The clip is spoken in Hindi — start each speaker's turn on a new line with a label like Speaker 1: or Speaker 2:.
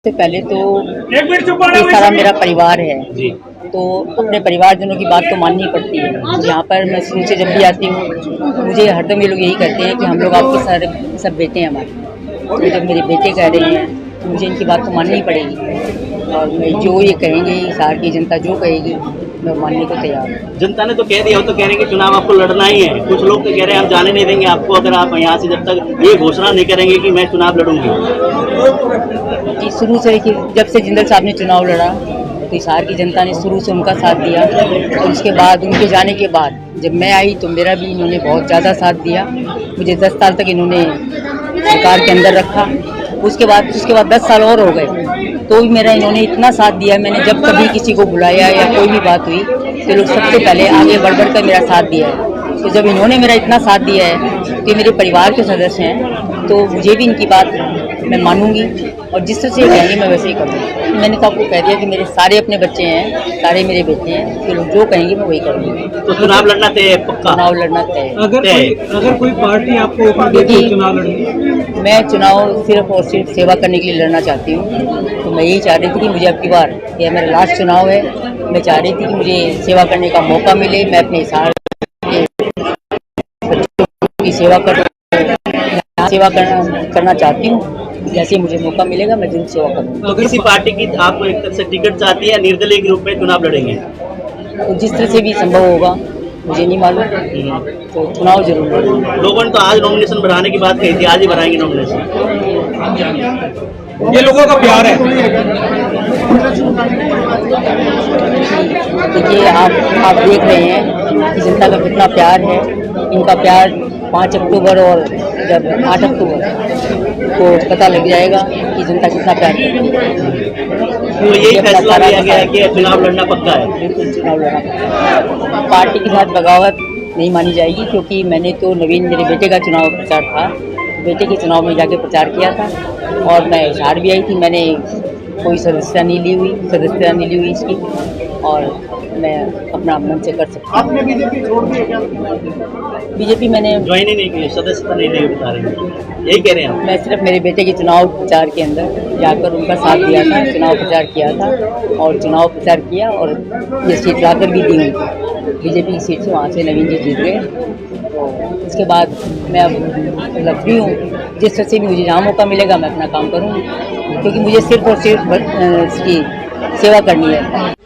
Speaker 1: सबसे पहले तो ये सारा मेरा परिवार है जी। तो अपने परिवारजनों की बात तो माननी पड़ती है। यहाँ पर मैं शुरू से जब भी आती हूँ मुझे हरदम ये लोग यही कहते हैं कि हम लोग आपके सारे सब बेटे हैं हमारे। तो जब मेरे बेटे कह रहे हैं तो मुझे इनकी बात तो माननी पड़ेगी और मैं जो ये कहेंगे शहर की जनता जो कहेगी मैं मानने को तैयार हूँ।
Speaker 2: जनता ने तो कह दिया, तो कह रहे हैं कि चुनाव आपको लड़ना ही है। कुछ लोग तो कह रहे हैं हम जाने नहीं देंगे आपको अगर आप यहाँ से जब तक ये घोषणा नहीं करेंगे कि मैं चुनाव लड़ूंगी।
Speaker 1: शुरू से जब से जिंदल साहब ने चुनाव लड़ा तो हिसार की जनता ने शुरू से उनका साथ दिया और उसके बाद उनके जाने के बाद जब मैं आई तो मेरा भी इन्होंने बहुत ज़्यादा साथ दिया। मुझे 10 साल तक इन्होंने सरकार के अंदर रखा। उसके बाद 10 साल और हो गए तो भी मेरा इन्होंने इतना साथ दिया। मैंने जब कभी किसी को बुलाया या कोई भी बात हुई तो लोग सबसे पहले आगे बढ़ कर मेरा साथ दिया है। तो जब इन्होंने मेरा इतना साथ दिया है तो मेरे परिवार के सदस्य हैं तो मुझे भी इनकी बात मैं मानूंगी और जिस तरह से कहेंगे मैं वैसे ही करूँगी। मैंने तो आपको कह दिया कि मेरे सारे अपने बच्चे हैं, सारे मेरे बेटे हैं, तो लोग जो कहेंगे मैं वही करूँगी।
Speaker 2: तो चुनाव लड़ना तय है? पक्का
Speaker 1: चुनाव लड़ना तय है।
Speaker 3: अगर कोई पार्टी आपको चुनाव लड़नी,
Speaker 1: मैं चुनाव सिर्फ और सिर्फ सेवा करने के लिए लड़ना चाहती हूँ। तो मैं यही चाह रही थी कि मुझे अब की बार यह मेरा लास्ट चुनाव है। मैं चाह रही थी कि मुझे सेवा करने का मौका मिले। मैं अपने हिसार की सेवा करना चाहती हूँ। जैसे मुझे मौका मिलेगा मैं जरूर सेवा करूँगी।
Speaker 2: तो किसी पार्टी की आप एक तरह से टिकट चाहती है या निर्दलीय के रूप में चुनाव लड़ेंगे?
Speaker 1: तो जिस तरह से भी संभव होगा मुझे नहीं मालूम, तो चुनाव जरूर लड़ूंगी।
Speaker 2: लोगों ने तो आज नॉमिनेशन बढ़ाने की बात कही थी, आज ही बढ़ाएंगे नॉमिनेशन?
Speaker 3: ये लोगों का प्यार है।
Speaker 1: देखिए आप देख रहे हैं कि जनता का कितना प्यार है। इनका प्यार 5 अक्टूबर और जब 8 अक्टूबर को पता लग जाएगा कि जनता कितना प्यार करती है।
Speaker 2: तो यही फैसला लिया गया है कि चुनाव लड़ना पक्का है?
Speaker 1: बिल्कुल चुनाव लड़ना पक्का है। पार्टी के साथ बगावत नहीं मानी जाएगी क्योंकि मैंने तो नवीन मेरे बेटे का चुनाव प्रचार था, बेटे के चुनाव में जाके प्रचार किया था और मैं हिसार भी आई थी। मैंने कोई सदस्यता नहीं ली हुई इसकी और मैं अपना मन से कर सकता हूँ।
Speaker 3: आपने बीजेपी छोड़ दी क्या?
Speaker 1: बीजेपी मैंने
Speaker 2: ज्वाइन ही नहीं की, सदस्यता नहीं ली बता रहे हैं, यही कह रहे हैं?
Speaker 1: मैं सिर्फ मेरे बेटे के चुनाव प्रचार के अंदर जाकर उनका साथ दिया था, चुनाव प्रचार किया था और चुनाव प्रचार किया और ये सीट लाकर भी दी उनको। बीजेपी की सीट से वहाँ से नवीन जी जीत गए। तो इसके बाद मैं अब लक्ष्मी हूँ, जिस तरह से भी मुझे जहाँ मौका मिलेगा मैं अपना काम करूँगी क्योंकि मुझे सिर्फ और सिर्फ इसकी सेवा करनी है।